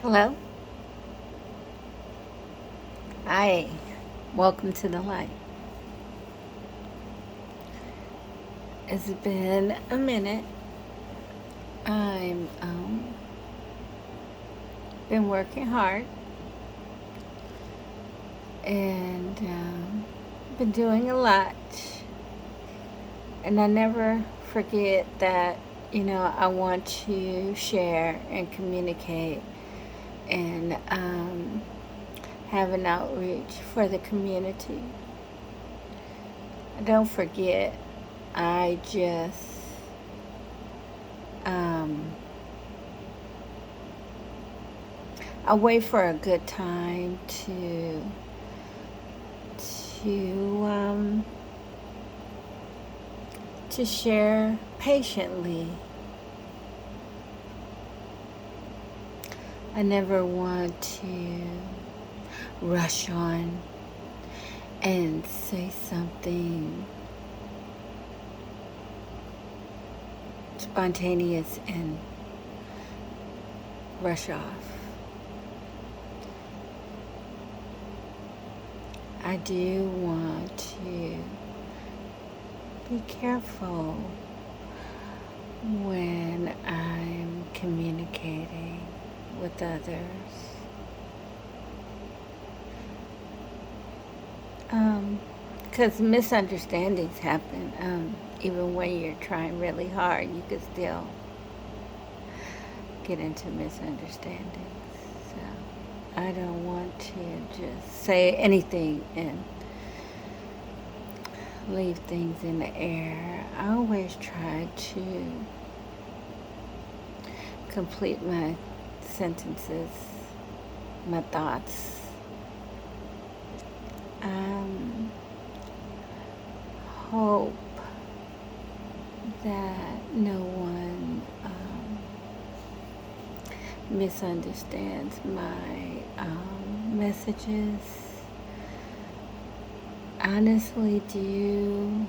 Hello. Hi. Welcome to the light. It's been a minute. I'm been working hard and been doing a lot. And I never forget that I want to share and communicate and have an outreach for the community. Don't forget, I just I wait for a good time to to share patiently. I never want to rush on and say something spontaneous and rush off. I do want to be careful when I'm communicating with others. Because misunderstandings happen. Even when you're trying really hard, you can still get into misunderstandings. So I don't want to just say anything and leave things in the air. I always try to complete my sentences, my thoughts. Hope that no one misunderstands my messages. Honestly, do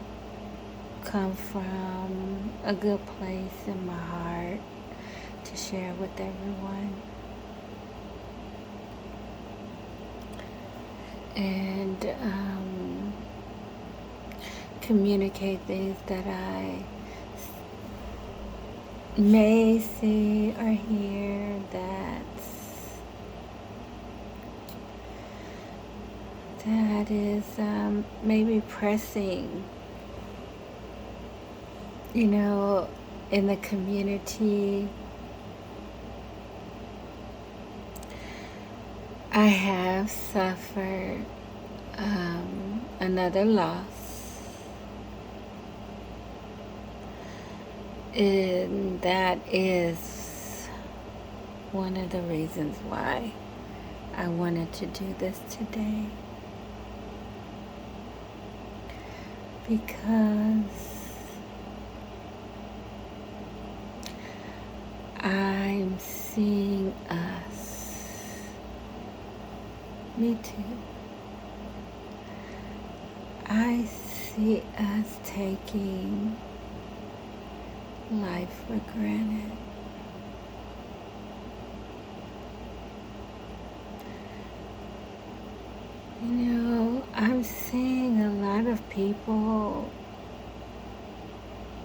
come from a good place in my heart to share with everyone. And communicate things that I may see or hear that is maybe pressing, in the community. I have suffered another loss, and that is one of the reasons why I wanted to do this today, because I'm seeing us. Me too. I see us taking life for granted. I'm seeing a lot of people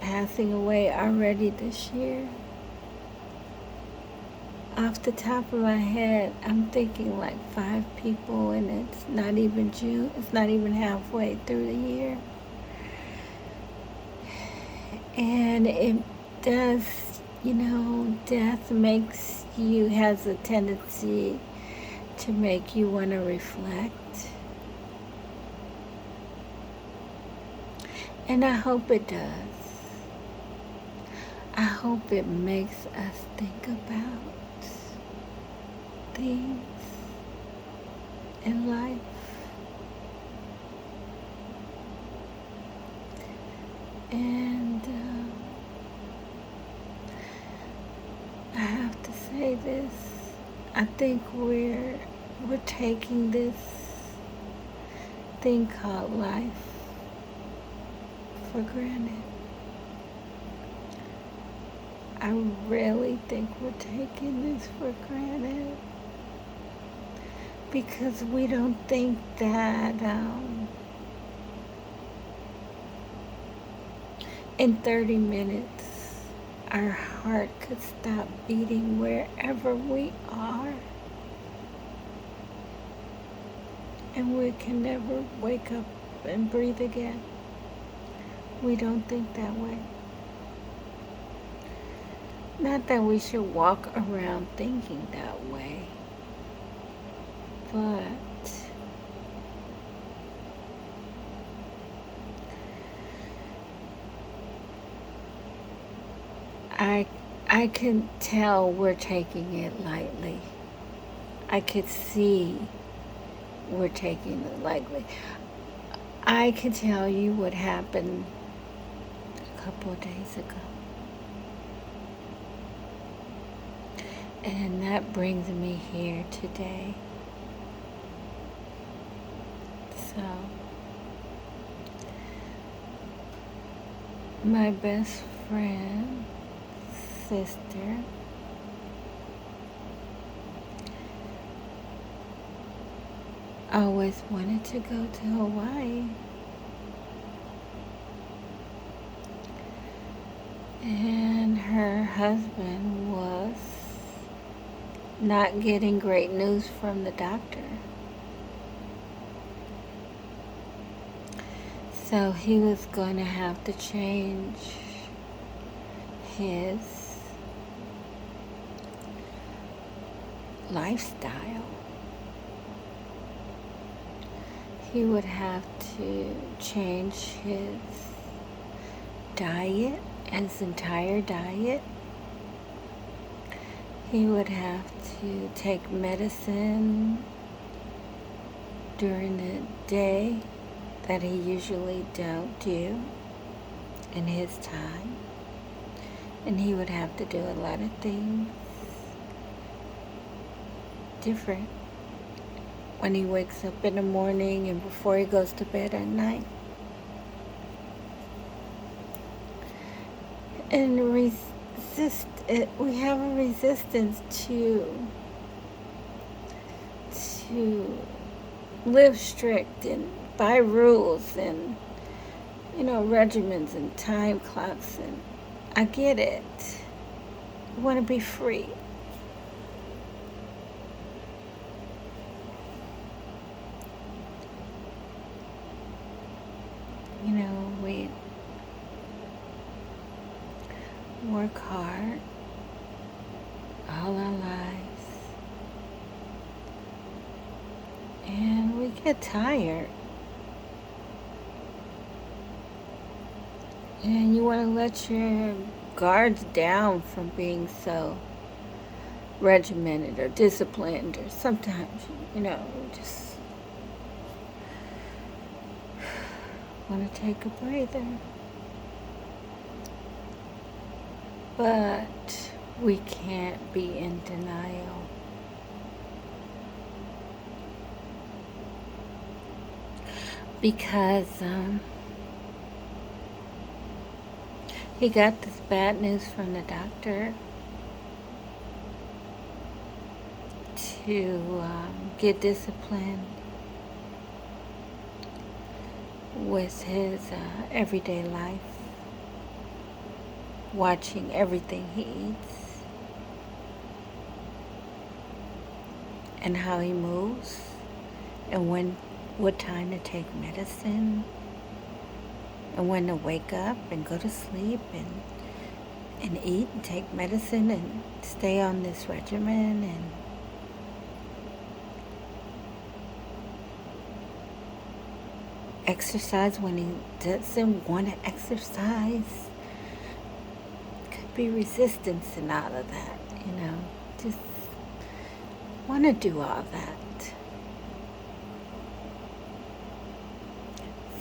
passing away already this year. Off the top of my head, I'm thinking like 5 people, and it's not even June. It's not even halfway through the year. And it does, death has a tendency to make you want to reflect. And I hope it does. I hope it makes us think about things in life. And I have to say this. I think we're taking this thing called life for granted. I really think we're taking this for granted. because we don't think that in 30 minutes our heart could stop beating wherever we are, and we can never wake up and breathe again. We don't think that way. Not that we should walk around thinking that way, but I can tell we're taking it lightly. I could see we're taking it lightly. I can tell you what happened a couple of days ago. And that brings me here today. So, my best friend, sister, always wanted to go to Hawaii. And her husband was not getting great news from the doctor. So he was going to have to change his lifestyle. He would have to change his diet, his entire diet. He would have to take medicine during the day that he usually don't do in his time. And he would have to do a lot of things different when he wakes up in the morning and before he goes to bed at night. And we have a resistance to live strict and by rules and regimens and time clocks, and I get it. I want to be free. We work hard all our lives, and we get tired. And you want to let your guards down from being so regimented or disciplined, or sometimes, just want to take a breather. But we can't be in denial. Because he got this bad news from the doctor to get disciplined with his everyday life, watching everything he eats and how he moves and what time to take medicine and when to wake up and go to sleep and eat and take medicine and stay on this regimen and exercise when he doesn't want to exercise. Could be resistance and all of that, just want to do all that.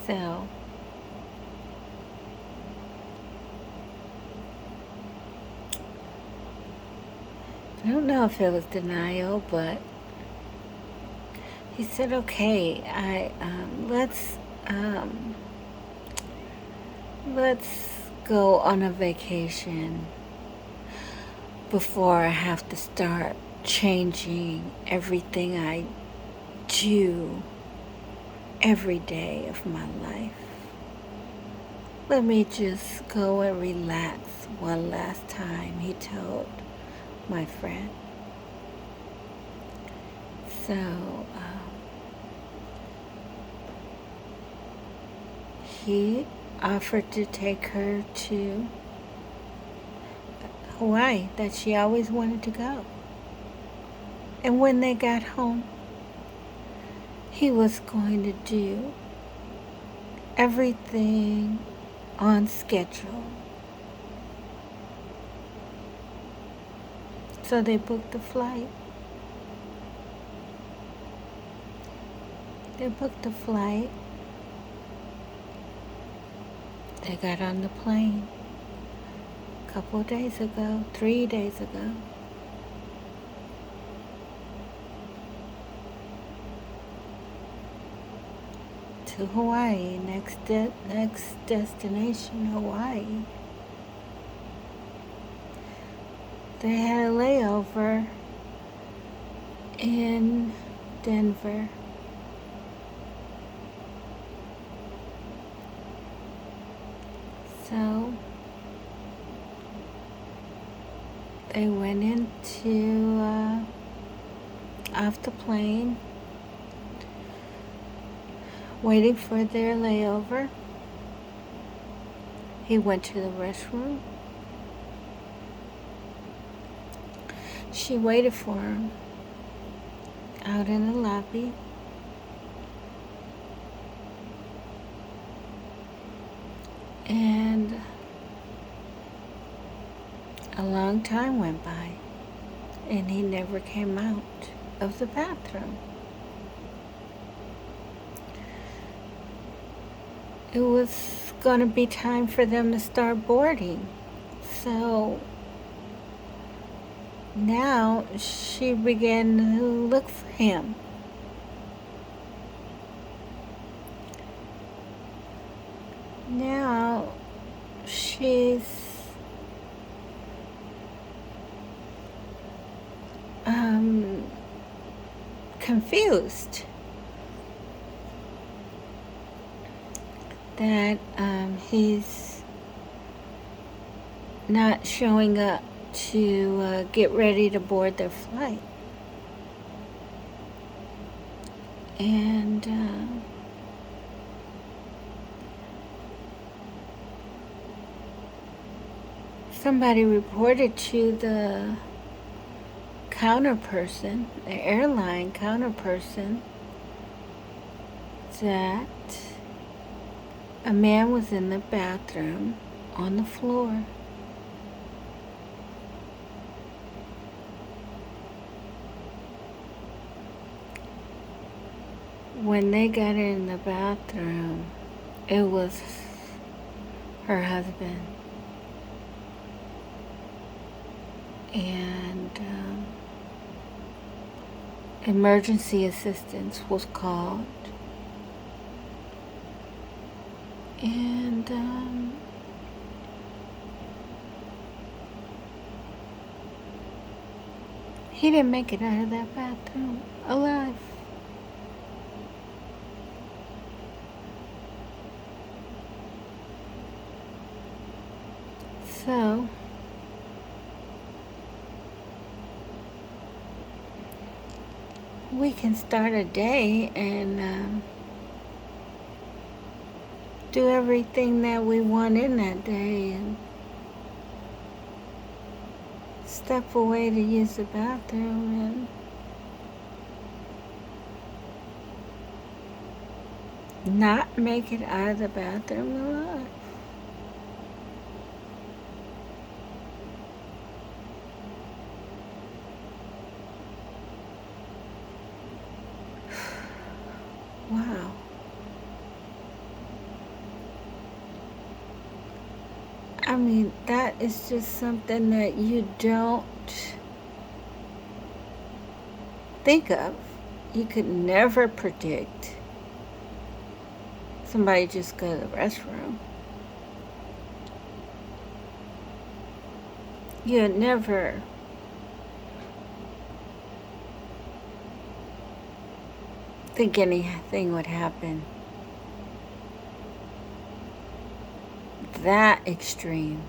So I don't know if it was denial, but he said, okay, let's go on a vacation before I have to start changing everything I you every day of my life. Let me just go and relax one last time, he told my friend. So, he offered to take her to Hawaii, that she always wanted to go. And when they got home, he was going to do everything on schedule. So they booked the flight. They got on the plane a couple of days ago, 3 days ago. To Hawaii, next destination, Hawaii. They had a layover in Denver. So they went into off the plane, waiting for their layover. He went to the restroom. She waited for him out in the lobby. And a long time went by, and he never came out of the bathroom. It was going to be time for them to start boarding. So now she began to look for him. Now she's confused that he's not showing up to get ready to board their flight. And somebody reported to the counterperson, the airline counterperson, that a man was in the bathroom on the floor. When they got in the bathroom, it was her husband. And emergency assistance was called. And he didn't make it out of that bathroom alive. So we can start a day and do everything that we want in that day and step away to use the bathroom and not make it out of the bathroom alive. Wow. I mean, that is just something that you don't think of. You could never predict somebody just go to the restroom. You'd never think anything would happen that extreme.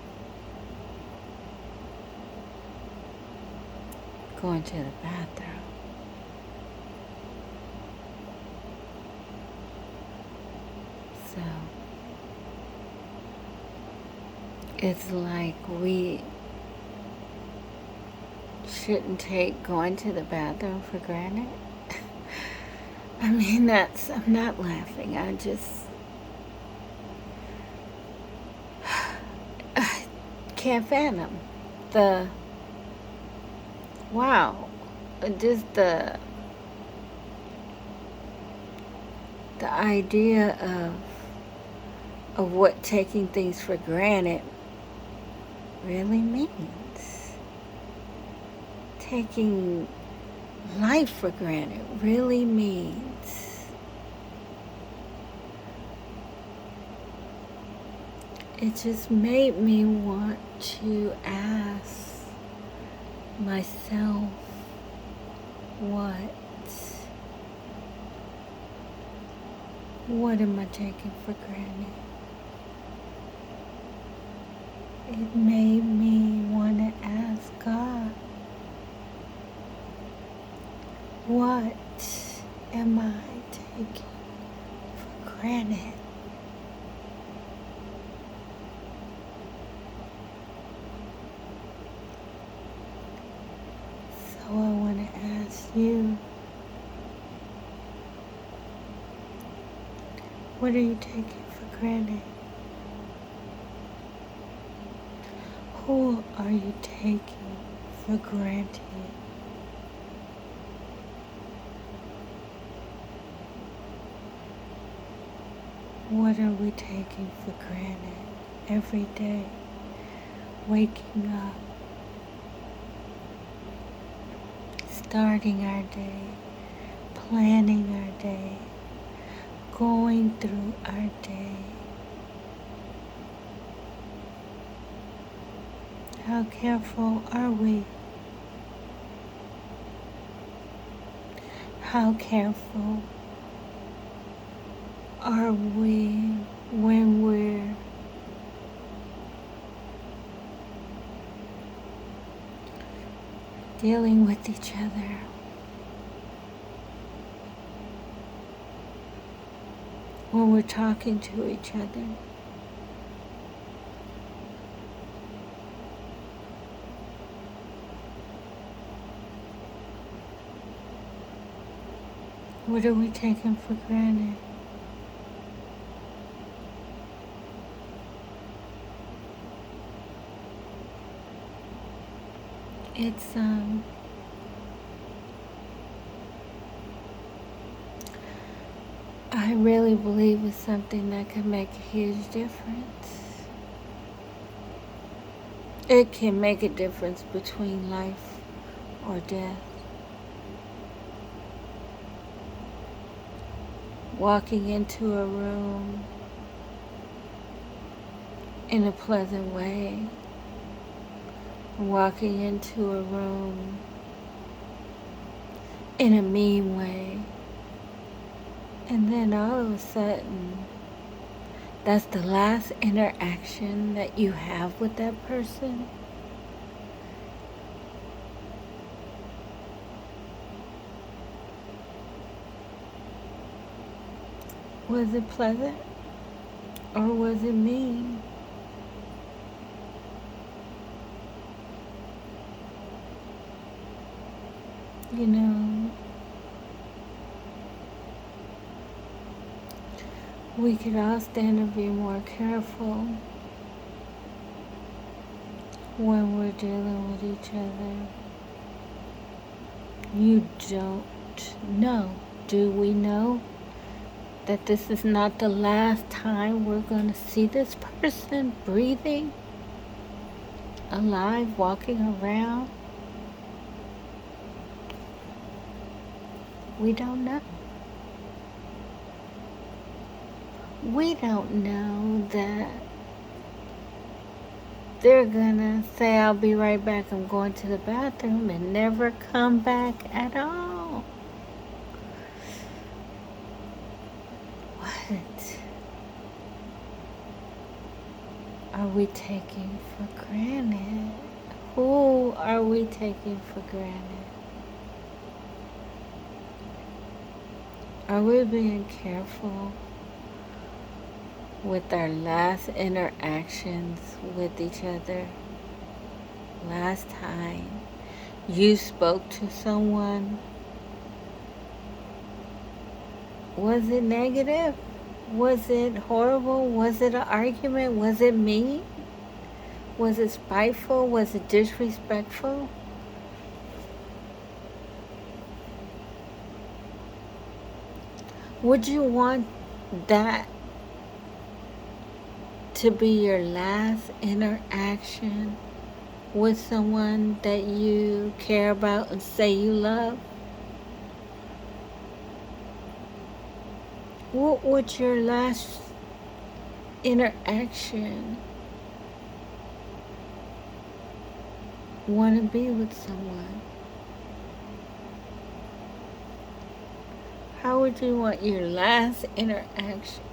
Going to the bathroom. So it's like we shouldn't take going to the bathroom for granted. I mean, I'm not laughing. I can't fathom wow, just the idea of what taking things for granted really means. Taking life for granted really means. It just made me want to ask myself, what am I taking for granted? It made me want to ask God, what am I taking for granted? So I want to ask you, what are you taking for granted? Who are you taking for granted? What are we taking for granted every day? Waking up, starting our day, planning our day, going through our day. How careful are we? How careful are we when we're dealing with each other? When we're talking to each other? What are we taking for granted? It's I really believe it's something that can make a huge difference. It can make a difference between life or death. Walking into a room in a pleasant way, walking into a room in a mean way, and then all of a sudden, that's the last interaction that you have with that person. Was it pleasant or was it mean? You know, we could all stand to be more careful when we're dealing with each other. You don't know. Do we know that this is not the last time we're going to see this person breathing, alive, walking around? We don't know. We don't know that they're gonna say, I'll be right back, I'm going to the bathroom, and never come back at all. are we taking for granted? Who are we taking for granted? Are we being careful with our last interactions with each other? Last time you spoke to someone, was it negative? Was it horrible? Was it an argument? Was it mean? Was it spiteful? Was it disrespectful? Would you want that to be your last interaction with someone that you care about and say you love? What would your last interaction want to be with someone? How would you want your last interaction?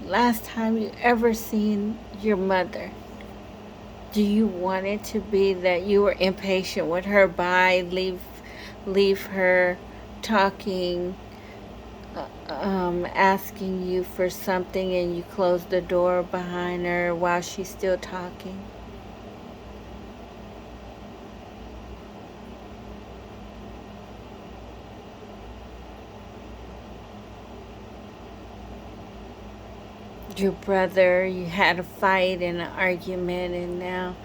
Last time you ever seen your mother? Do you want it to be that you were impatient with her, leave her talking, asking you for something, and you close the door behind her while she's still talking? Your brother, you had a fight and an argument, and now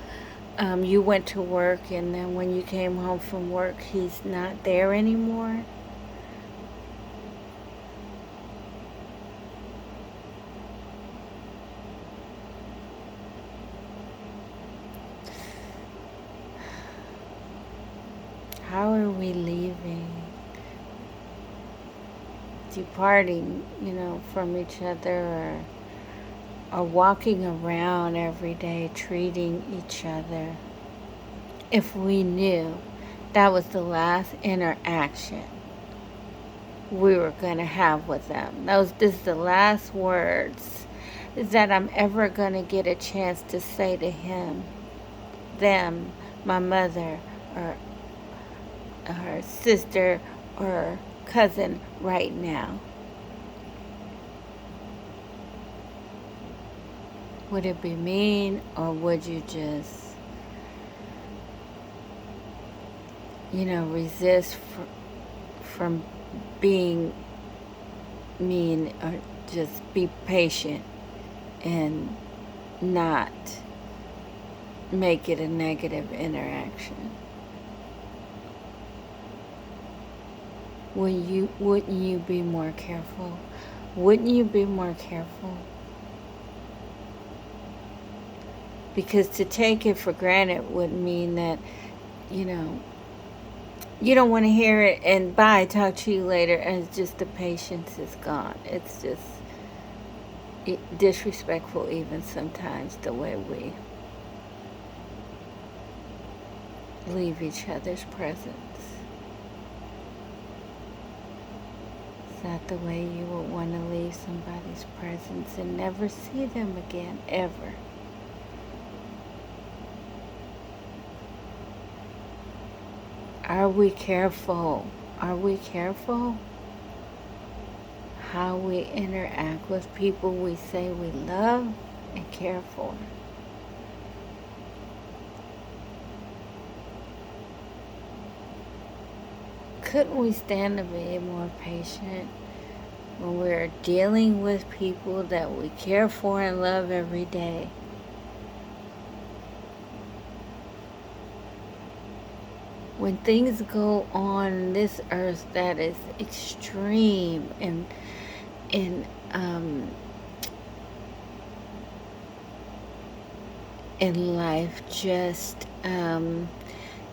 you went to work, and then when you came home from work, he's not there anymore. How are we leaving? Departing, from each other, or walking around every day treating each other, if we knew that was the last interaction we were going to have with them. This is the last words that I'm ever going to get a chance to say to him, them, my mother, or her sister, or cousin right now. Would it be mean, or would you just, resist from being mean, or just be patient and not make it a negative interaction? Wouldn't you be more careful? Wouldn't you be more careful? Because to take it for granted would mean that, you don't want to hear it, and bye, talk to you later, and it's just the patience is gone. It's just disrespectful even sometimes, the way we leave each other's presence. Is that the way you would want to leave somebody's presence and never see them again, ever? Are we careful? Are we careful how we interact with people we say we love and care for? Couldn't we stand to be more patient when we're dealing with people that we care for and love every day? When things go on this earth that is extreme and in life, just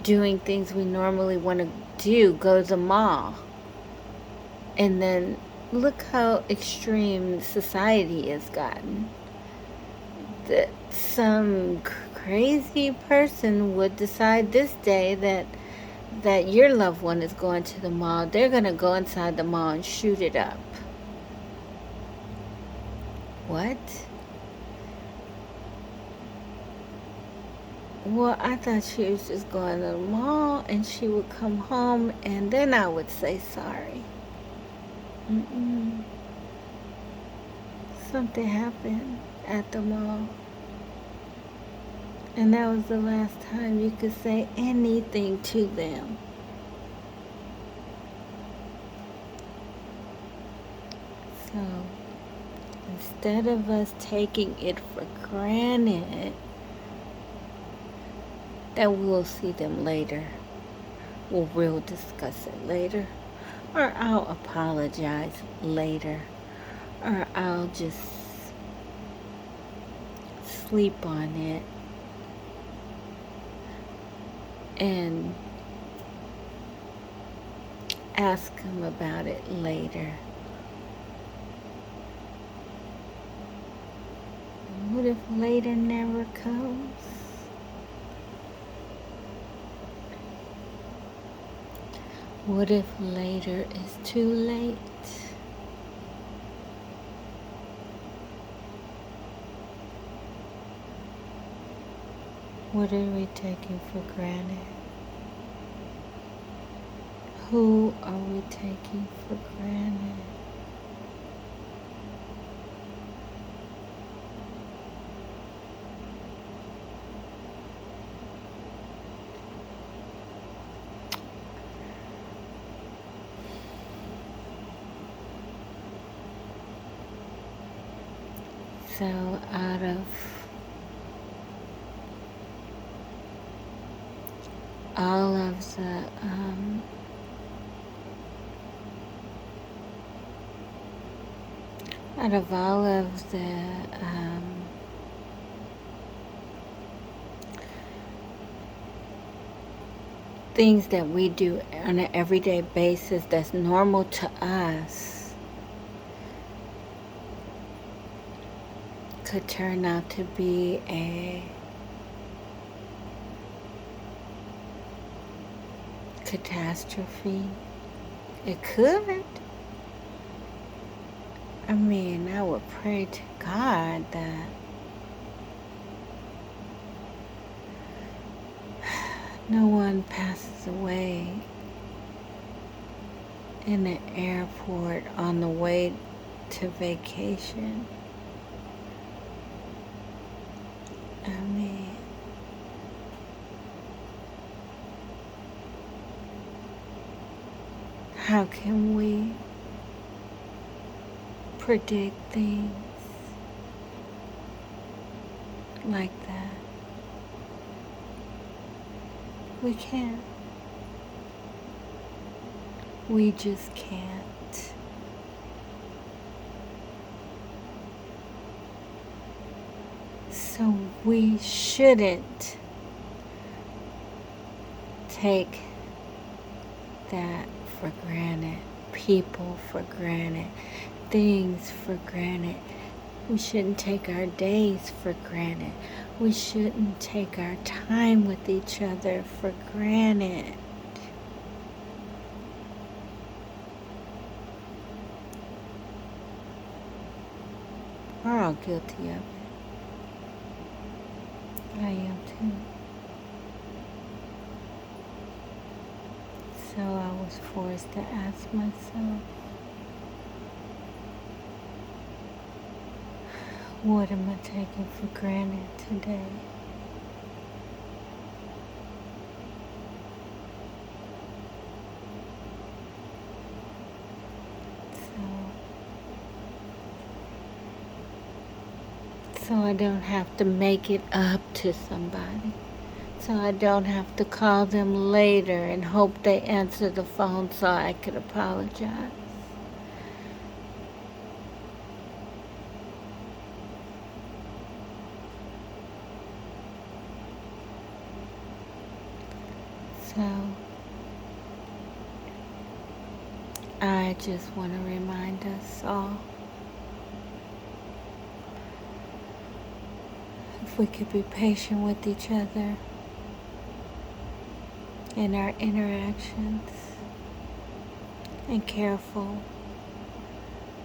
doing things we normally want to do, go to the mall, and then look how extreme society has gotten, that some crazy person would decide this day that your loved one is going to the mall. They're going to go inside the mall and shoot it up. What? Well, I thought she was just going to the mall and she would come home and then I would say sorry. Mm-mm. Something happened at the mall. And that was the last time you could say anything to them. So instead of us taking it for granted that we'll see them later, we'll discuss it later, or I'll apologize later, or I'll just sleep on it and ask them about it later. What if later never comes? What if later is too late? What are we taking for granted? Who are we taking for granted? So out of all of the things that we do on an everyday basis that's normal to us could turn out to be a catastrophe. It could. I mean, I would pray to God that no one passes away in the airport on the way to vacation. I mean, how can we predict things like that? We can't. We just can't. So we shouldn't take that for granted, people for granted, things for granted. We shouldn't take our days for granted. We shouldn't take our time with each other for granted. We're all guilty of it. I am too. So I was forced to ask myself, what am I taking for granted today? So I don't have to make it up to somebody. So I don't have to call them later and hope they answer the phone so I could apologize. So I just want to remind us all, if we could be patient with each other in our interactions and careful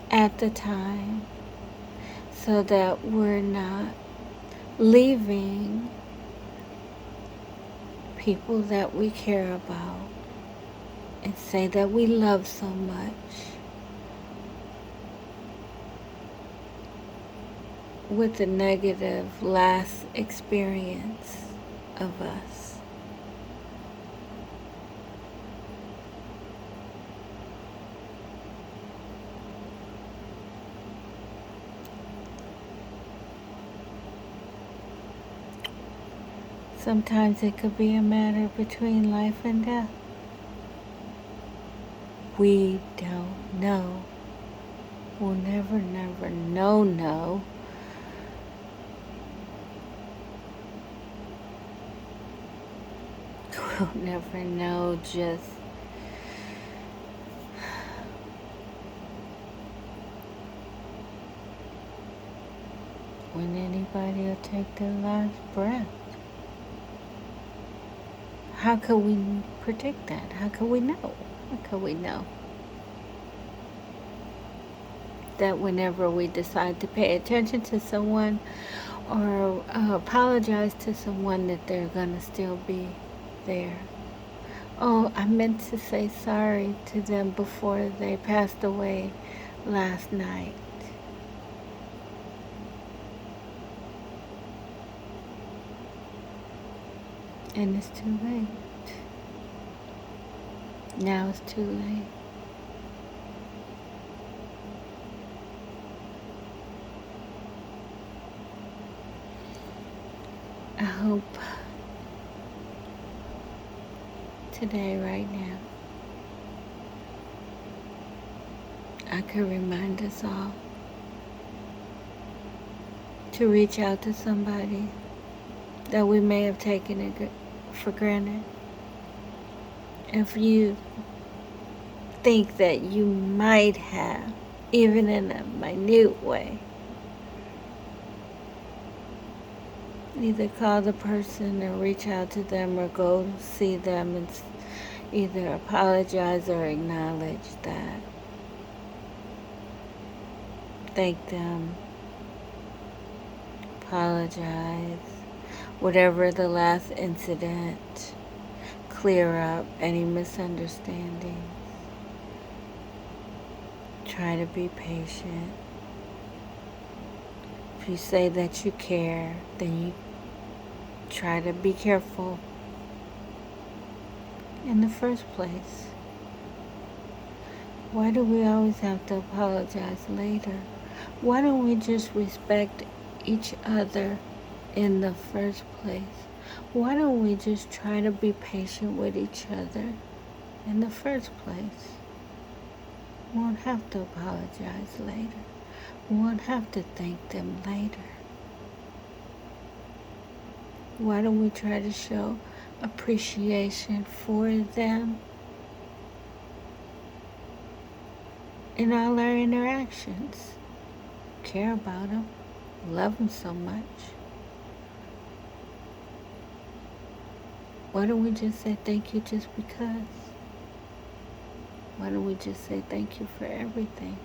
at the time so that we're not leaving people that we care about and say that we love so much with a negative last experience of us. Sometimes it could be a matter between life and death. We don't know. We'll never know. We'll never know just when anybody will take their last breath. How could we predict that? How could we know? How could we know that whenever we decide to pay attention to someone or apologize to someone that they're going to still be there? Oh, I meant to say sorry to them before they passed away last night. And it's too late. Now it's too late. I hope today, right now, I could remind us all to reach out to somebody that we may have taken it for granted. If you think that you might have, even in a minute way, either call the person or reach out to them or go see them and either apologize or acknowledge that. Thank them. Apologize. Whatever the last incident. Clear up any misunderstandings. Try to be patient. If you say that you care, then you try to be careful in the first place. Why do we always have to apologize later? Why don't we just respect each other in the first place? Why don't we just try to be patient with each other in the first place? We won't have to apologize later. We won't have to thank them later. Why don't we try to show appreciation for them in all our interactions? Care about them, love them so much. Why don't we just say thank you just because? Why don't we just say thank you for everything?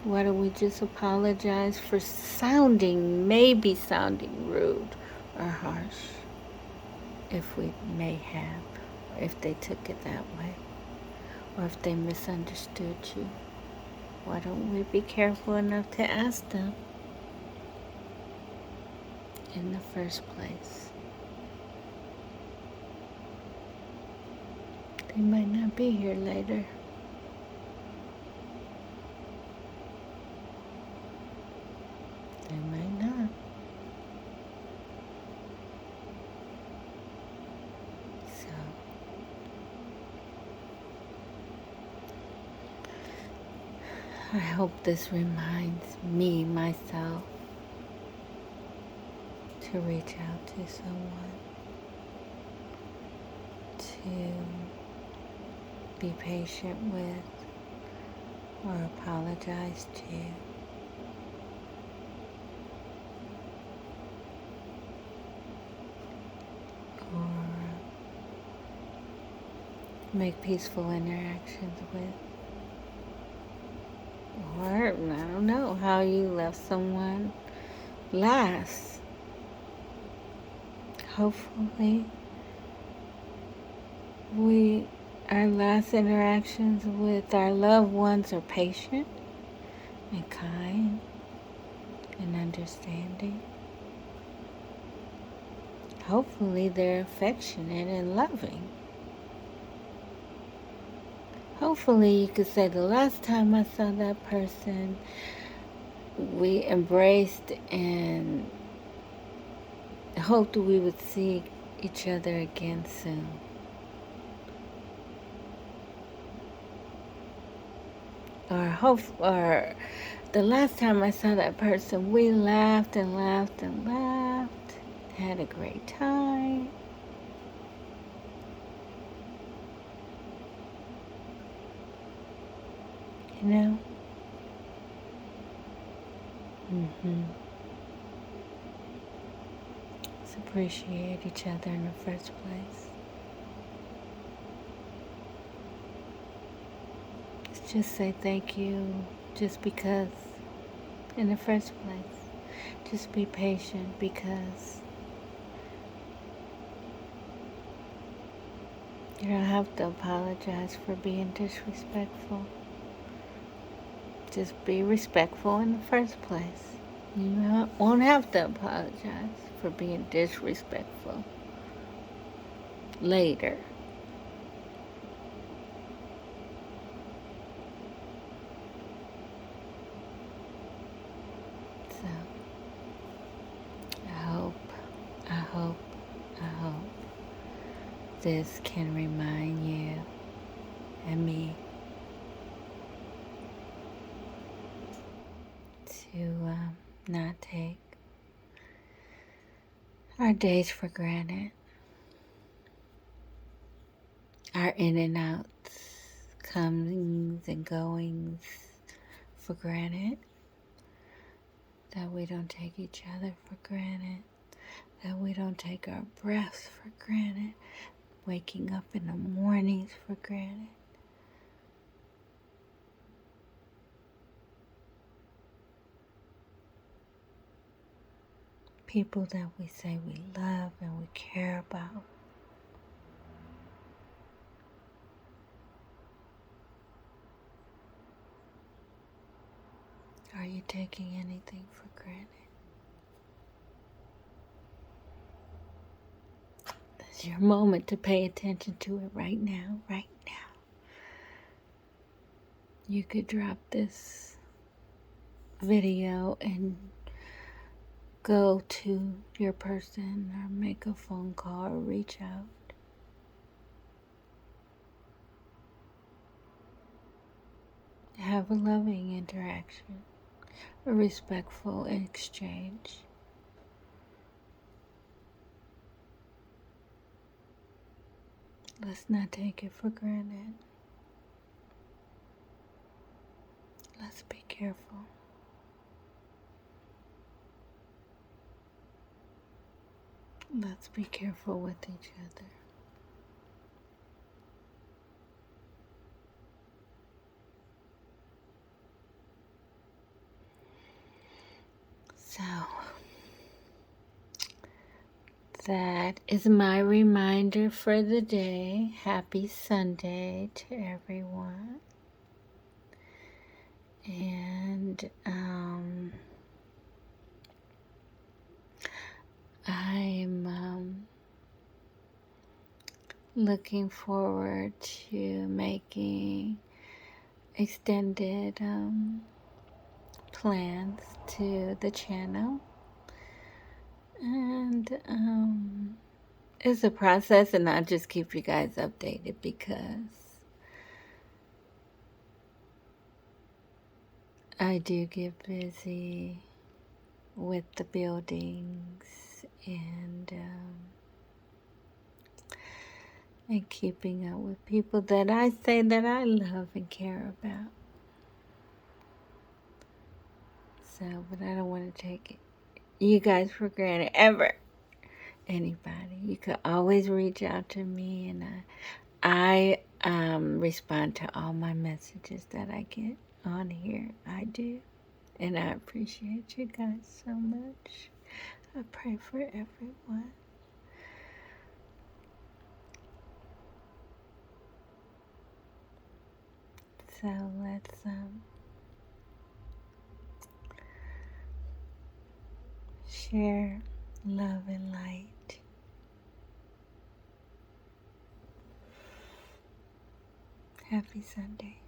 Why don't we just apologize for maybe sounding rude or harsh, if we may have, or if they took it that way, or if they misunderstood you? Why don't we be careful enough to ask them in the first place? They might not be here later. They might not. So, I hope this reminds me, myself, to reach out to someone, to be patient with, or apologize to. Or make peaceful interactions with. Or, I don't know, how you left someone last. Hopefully, our last interactions with our loved ones are patient and kind and understanding. Hopefully, they're affectionate and loving. Hopefully, you could say the last time I saw that person, we embraced and hoped we would see each other again soon. Or the last time I saw that person, we laughed and laughed and laughed, had a great time. You know? Let's appreciate each other in the first place. Let's just say thank you just because in the first place. Just be patient because you don't have to apologize for being disrespectful. Just be respectful in the first place. You won't have to apologize for being disrespectful later. So, I hope this can remind you and me to not take our days for granted, our in and outs, comings and goings for granted, that we don't take each other for granted, that we don't take our breaths for granted, waking up in the mornings for granted. People that we say we love and we care about. Are you taking anything for granted? It's your moment to pay attention to it right now, right now. You could drop this video and go to your person or make a phone call or reach out. Have a loving interaction, a respectful exchange. Let's not take it for granted. Let's be careful. Let's be careful with each other. So, that is my reminder for the day. Happy Sunday to everyone. And I'm looking forward to making extended plans to the channel. And it's a process, and I'll just keep you guys updated because I do get busy with the buildings and keeping up with people that I say that I love and care about. So, but I don't want to take you guys for granted ever. Anybody, you could always reach out to me, and I respond to all my messages that I get on here. I do. And I appreciate you guys so much. I pray for everyone. So let's share love and light. Happy Sunday.